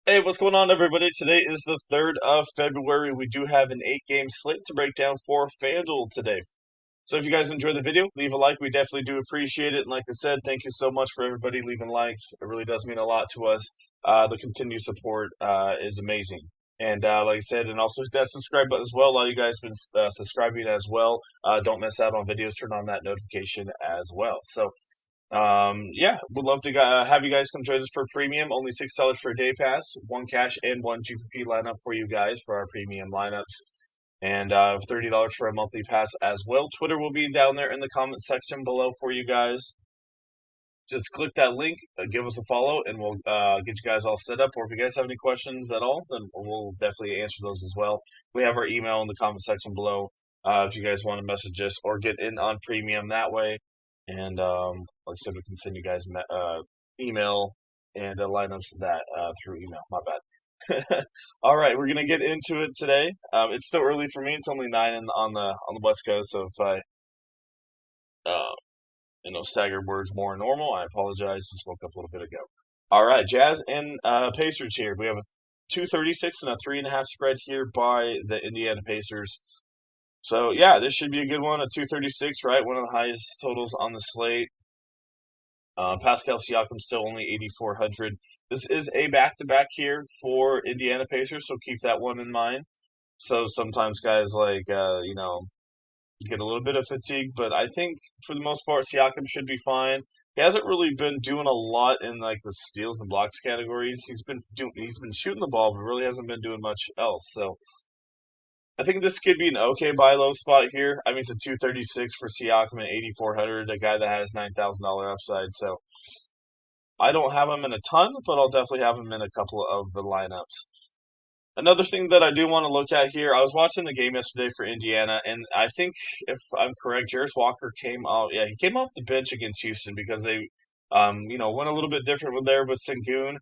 Hey, what's going on, everybody? Today is the 3rd of February. We do have an 8-game slate to break down for Fanduel today. So if you guys enjoyed the video, leave a like. We definitely do appreciate it. And like I said, thank you so much for everybody leaving likes. It really does mean a lot to us. The continued support is amazing. And like I said, and also hit that subscribe button as well. A lot of you guys have been subscribing as well. Don't miss out on videos. Turn on that notification as well. So yeah, would love to have you guys come join us for premium. Only $6 for a day pass, one cash and one GPP lineup for you guys for our premium lineups, and $30 for a monthly pass as well. Twitter will be down there in the comment section below for you guys. Just click that link, give us a follow, and we'll get you guys all set up. Or if you guys have any questions at all, then we'll definitely answer those as well. We have our email in the comment section below if you guys want to message us or get in on premium that way. And like I said, we can send you guys email and lineups to that through email. My bad. All right, we're gonna get into it today. It's still early for me. It's only 9 on the West Coast, so if I uh, staggered words more normal. I apologize. Just woke up a little bit ago. All right, Jazz and Pacers here. We have a 236 and a 3.5 spread here by the Indiana Pacers. So yeah, this should be a good one. A 236, right? One of the highest totals on the slate. Pascal Siakam still only 8,400. This is a back-to-back here for Indiana Pacers, so keep that one in mind. So sometimes guys like get a little bit of fatigue, but I think for the most part, Siakam should be fine. He hasn't really been doing a lot in like the steals and blocks categories. He's been shooting the ball, but really hasn't been doing much else. So I think this could be an okay buy low spot here. I mean, it's a 236 for Siakam and 8,400, a guy that has $9,000 upside. So I don't have him in a ton, but I'll definitely have him in a couple of the lineups. Another thing that I do want to look at here, I was watching the game yesterday for Indiana, and I think if I'm correct, Jarris Walker came out. Yeah, he came off the bench against Houston because they, went a little bit different with there with Sengun,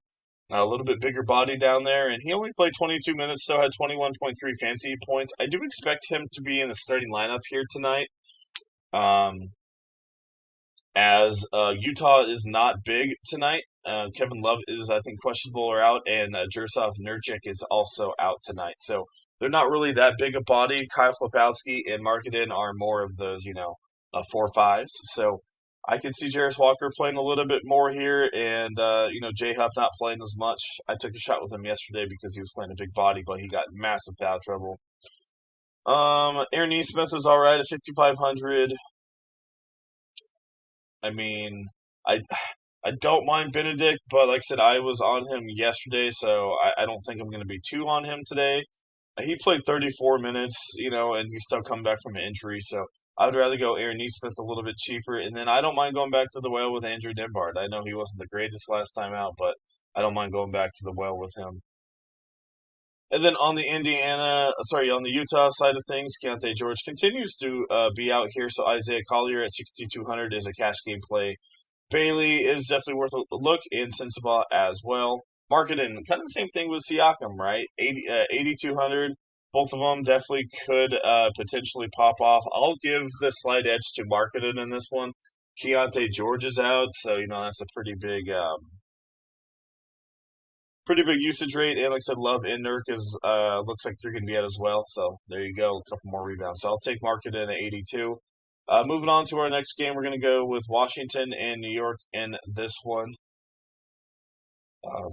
a little bit bigger body down there, and he only played 22 minutes, still had 21.3 fantasy points. I do expect him to be in the starting lineup here tonight. Um, as Utah is not big tonight. Kevin Love is, I think, questionable or out, and Jurasov Nurkic is also out tonight. So they're not really that big a body. Kyle Flopowski and Marketed are more of those, 4-5s. So I can see Jarris Walker playing a little bit more here, and Jay Huff not playing as much. I took a shot with him yesterday because he was playing a big body, but he got massive foul trouble. Aaron Nesmith is all right at 5,500. I mean, I I don't mind Benedict, but like I said, I was on him yesterday, so I don't think I'm going to be too on him today. He played 34 minutes, and he's still coming back from an injury, so I would rather go Aaron Nesmith a little bit cheaper, and then I don't mind going back to the well with Andrew Nembhard. I know he wasn't the greatest last time out, but I don't mind going back to the well with him. And then on the Utah side of things, Keontae George continues to be out here. So Isaiah Collier at 6,200 is a cash game play. Bailey is definitely worth a look, and Sensabaugh as well. Marketing, kind of the same thing with Siakam, right? 8,200. Both of them definitely could potentially pop off. I'll give the slight edge to Marketing in this one. Keontae George is out, so that's a pretty big usage rate, and like I said, Love and Nurk is looks like they're going to be out as well. So there you go, a couple more rebounds. So I'll take Market in at 82. Moving on to our next game, we're going to go with Washington and New York in this one.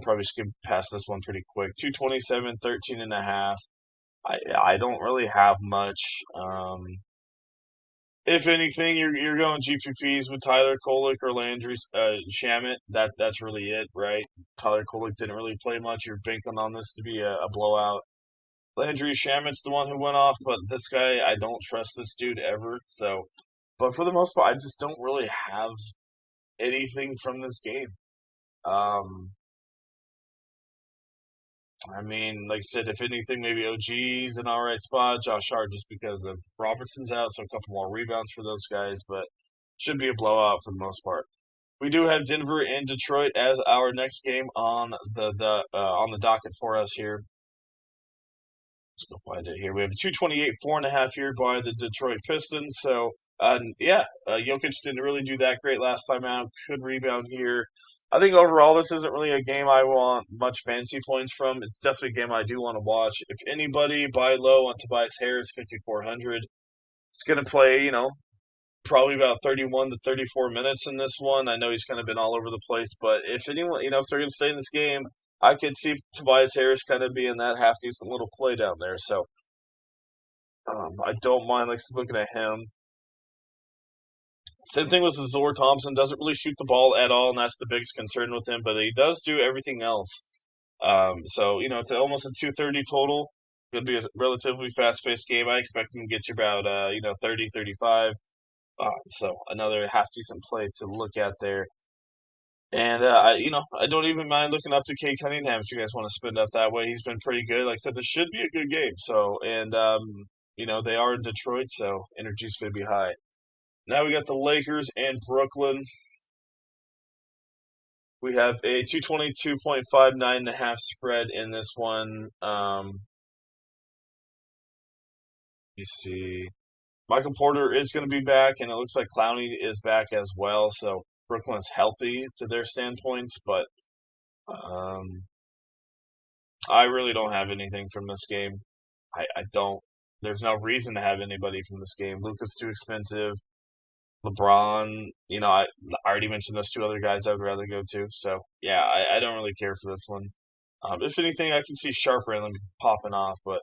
Probably skim past this one pretty quick. 227, 13.5. I don't really have much. If anything, you're going GPPs with Tyler Kolek or Landry Shamet. That's really it, right? Tyler Kolek didn't really play much. You're banking on this to be a blowout. Landry Shamet's the one who went off, but this guy, I don't trust this dude ever. So, but for the most part, I just don't really have anything from this game. Um, I mean, like I said, if anything, maybe OG's an all right spot. Josh Hart just because of Robertson's out, so a couple more rebounds for those guys, but should be a blowout for the most part. We do have Denver and Detroit as our next game on the docket for us here. Let's go find it here. We have a 228, 4.5 here by the Detroit Pistons. So, Jokic didn't really do that great last time out. Could rebound here. I think overall this isn't really a game I want much fancy points from. It's definitely a game I do want to watch. If anybody, buy low on Tobias Harris, 5,400. It's going to play, probably about 31 to 34 minutes in this one. I know he's kind of been all over the place, but if anyone, if they're going to stay in this game, I could see Tobias Harris kind of being that half decent little play down there. So I don't mind looking at him. Same thing with Zor Thompson. Doesn't really shoot the ball at all, and that's the biggest concern with him. But he does do everything else. So it's almost a 230 total. Could be a relatively fast-paced game. I expect him to get you about 30, 35. So another half decent play to look at there. And I don't even mind looking up to Cade Cunningham if you guys want to spend up that way. He's been pretty good. Like I said, this should be a good game. So they are in Detroit, so energy's going to be high. Now we got the Lakers and Brooklyn. We have a 222.59.5 spread in this one. Let me see. Michael Porter is going to be back, and it looks like Clowney is back as well. So Brooklyn's healthy to their standpoints, but I really don't have anything from this game. I don't. There's no reason to have anybody from this game. Luka's too expensive. LeBron, I already mentioned those two other guys I would rather go to. So, yeah, I don't really care for this one. If anything, I can see Sharp randomly popping off, but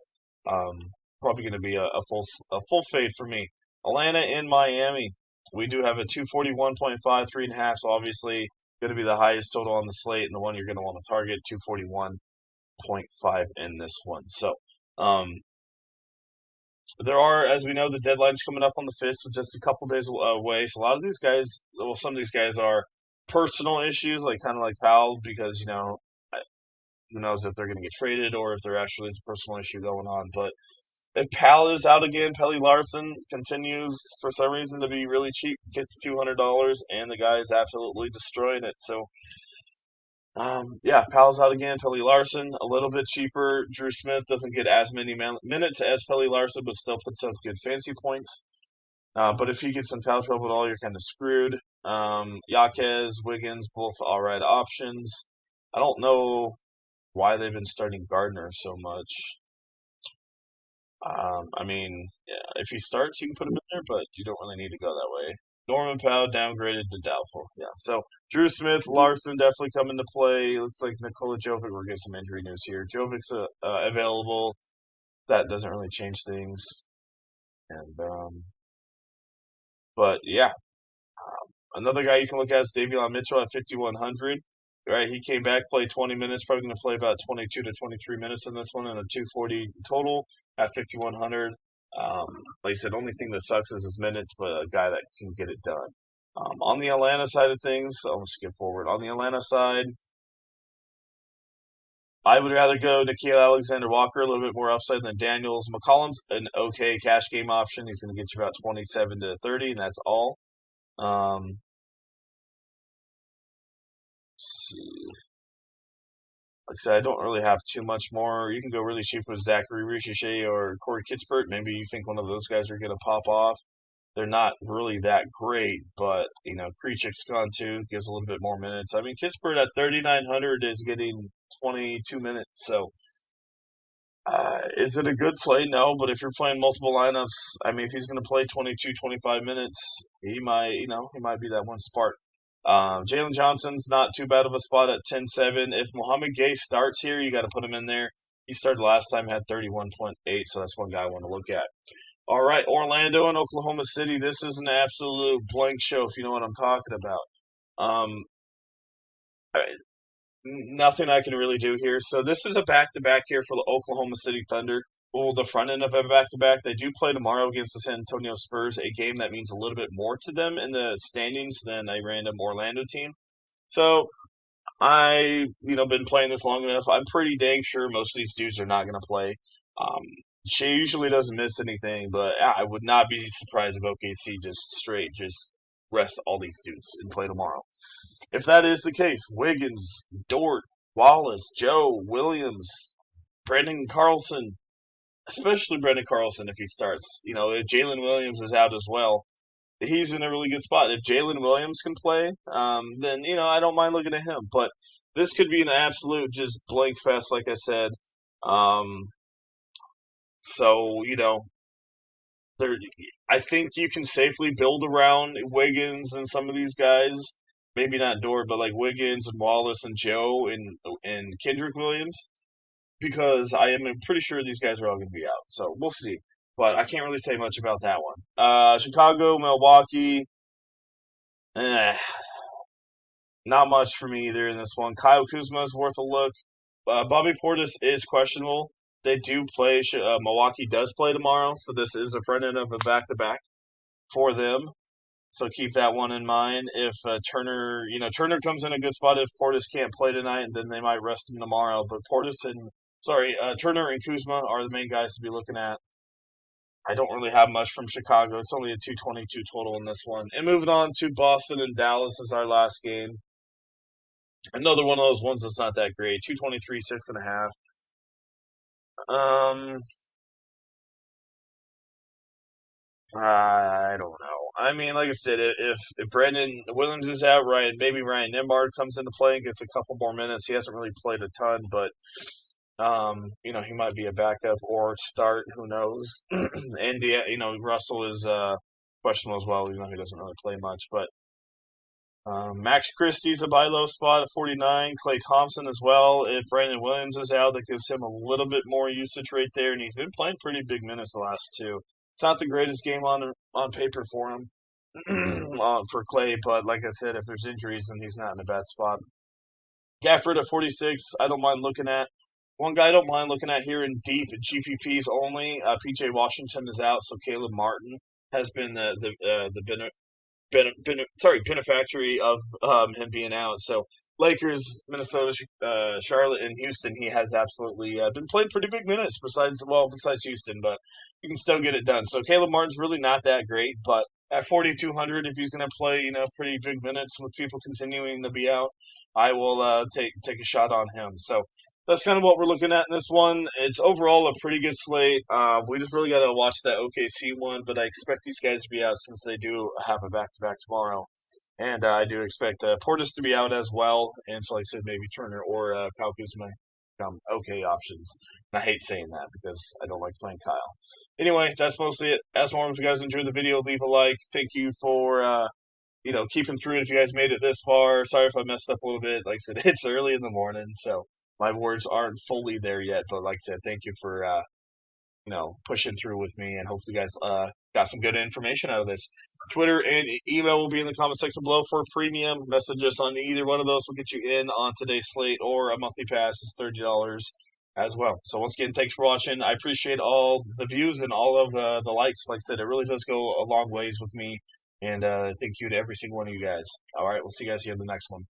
probably going to be a full fade for me. Atlanta and Miami. We do have a 241.5, 3.5, so obviously going to be the highest total on the slate, and the one you're going to want to target, 241.5 in this one. So, there are, as we know, the deadline's coming up on the 5th, so just a couple days away. So a lot of these guys, well, some of these guys are personal issues, kind of like Powell, because, who knows if they're going to get traded or if there actually is a personal issue going on. But if Powell is out again, Pelly Larson continues, for some reason, to be really cheap, $5,200, and the guy is absolutely destroying it. So, Powell's out again. Pelly Larson, a little bit cheaper. Drew Smith doesn't get as many minutes as Pelly Larson, but still puts up good fancy points. But if he gets in foul trouble at all, you're kind of screwed. Yaquez, Wiggins, both all right options. I don't know why they've been starting Gardner so much. If he starts, you can put him in there, but you don't really need to go that way. Norman Powell downgraded to doubtful. Yeah, so Drew Smith, Larson definitely come into play. Looks like Nikola Jovic. We're getting some injury news here. Jovic's available. That doesn't really change things. And another guy you can look at is Davion Mitchell at 5,100. Right, he came back, played 20 minutes. Probably going to play about 22 to 23 minutes in this one, and a 240 total at 5,100. Like I said, only thing that sucks is his minutes, but a guy that can get it done. On the Atlanta side of things, I'll skip forward. On the Atlanta side, I would rather go Nickeil Alexander-Walker, a little bit more upside than Daniels. McCollum's an okay cash game option. He's going to get you about 27 to 30, and that's all. Let's see. Like I said, I don't really have too much more. You can go really cheap with Zachary Richichet or Corey Kispert. Maybe you think one of those guys are going to pop off. They're not really that great, but, Krejcik's gone too, gives a little bit more minutes. Kispert at 3,900 is getting 22 minutes, so is it a good play? No, but if you're playing multiple lineups, if he's going to play 22, 25 minutes, he might be that one spark. Jalen Johnson's not too bad of a spot at 10-7. If Mohamed Gay starts here, you got to put him in there. He started last time, had 31.8, so that's one guy I want to look at. All right, Orlando and Oklahoma City. This is an absolute blank show, if you know what I'm talking about. Nothing I can really do here. So this is a back-to-back here for the Oklahoma City Thunder. Well, the front end of a back-to-back. They do play tomorrow against the San Antonio Spurs, a game that means a little bit more to them in the standings than a random Orlando team. So I, been playing this long enough. I'm pretty dang sure most of these dudes are not going to play. Shea usually doesn't miss anything, but I would not be surprised if OKC just rest all these dudes and play tomorrow. If that is the case, Wiggins, Dort, Wallace, Joe, Williams, Brandon Carlson, especially Brandon Carlson if he starts. If Jalen Williams is out as well, he's in a really good spot. If Jalen Williams can play, then I don't mind looking at him. But this could be an absolute just blank fest, like I said. Um, so there, I think you can safely build around Wiggins and some of these guys. Maybe not Dort, but like Wiggins and Wallace and Joe and Kendrick Williams, because I am pretty sure these guys are all going to be out. So we'll see. But I can't really say much about that one. Chicago, Milwaukee, eh, not much for me either in this one. Kyle Kuzma is worth a look. Bobby Portis is questionable. They do play. Milwaukee does play tomorrow, so this is a front end of a back-to-back for them. So keep that one in mind. If Turner comes in a good spot. If Portis can't play tonight, then they might rest him tomorrow. But Turner and Kuzma are the main guys to be looking at. I don't really have much from Chicago. It's only a 222 total in this one. And moving on to Boston and Dallas is our last game. Another one of those ones that's not that great. 223, 6.5. I don't know. I mean, like I said, if Brandon Williams is out, maybe Ryan Nembhard comes into play and gets a couple more minutes. He hasn't really played a ton, but he might be a backup or start. Who knows? And Russell is questionable as well. He doesn't really play much, but Max Christie's a buy low spot at 49. Klay Thompson as well. If Brandon Williams is out, that gives him a little bit more usage right there, and he's been playing pretty big minutes the last two. It's not the greatest game on paper for him, for Klay, but like I said, if there's injuries, then he's not in a bad spot. Gafford at 46, I don't mind looking at. One guy I don't mind looking at here in deep GPPs only. PJ Washington is out, so Caleb Martin has been the benefactory of him being out. So Lakers, Minnesota, Charlotte, and Houston, he has absolutely been playing pretty big minutes besides Houston, but you can still get it done. So Caleb Martin's really not that great, but at 4,200, if he's going to play, pretty big minutes with people continuing to be out, I will take a shot on him. So that's kind of what we're looking at in this one. It's overall a pretty good slate. We just really got to watch that OKC one, but I expect these guys to be out since they do have a back-to-back tomorrow. And I do expect Portis to be out as well. And so, like I said, maybe Turner or Kyle Kuzma become okay options. And I hate saying that because I don't like playing Kyle. Anyway, that's mostly it. As always, if you guys enjoyed the video, leave a like. Thank you for keeping through it if you guys made it this far. Sorry if I messed up a little bit. Like I said, it's early in the morning, so my words aren't fully there yet. But like I said, thank you for pushing through with me, and hopefully you guys got some good information out of this. Twitter and email will be in the comment section below for premium. Message us on either one of those will get you in on today's slate, or a monthly pass is $30 as well. So once again, thanks for watching. I appreciate all the views and all of the likes. Like I said, it really does go a long ways with me. And thank you to every single one of you guys. All right, we'll see you guys here in the next one.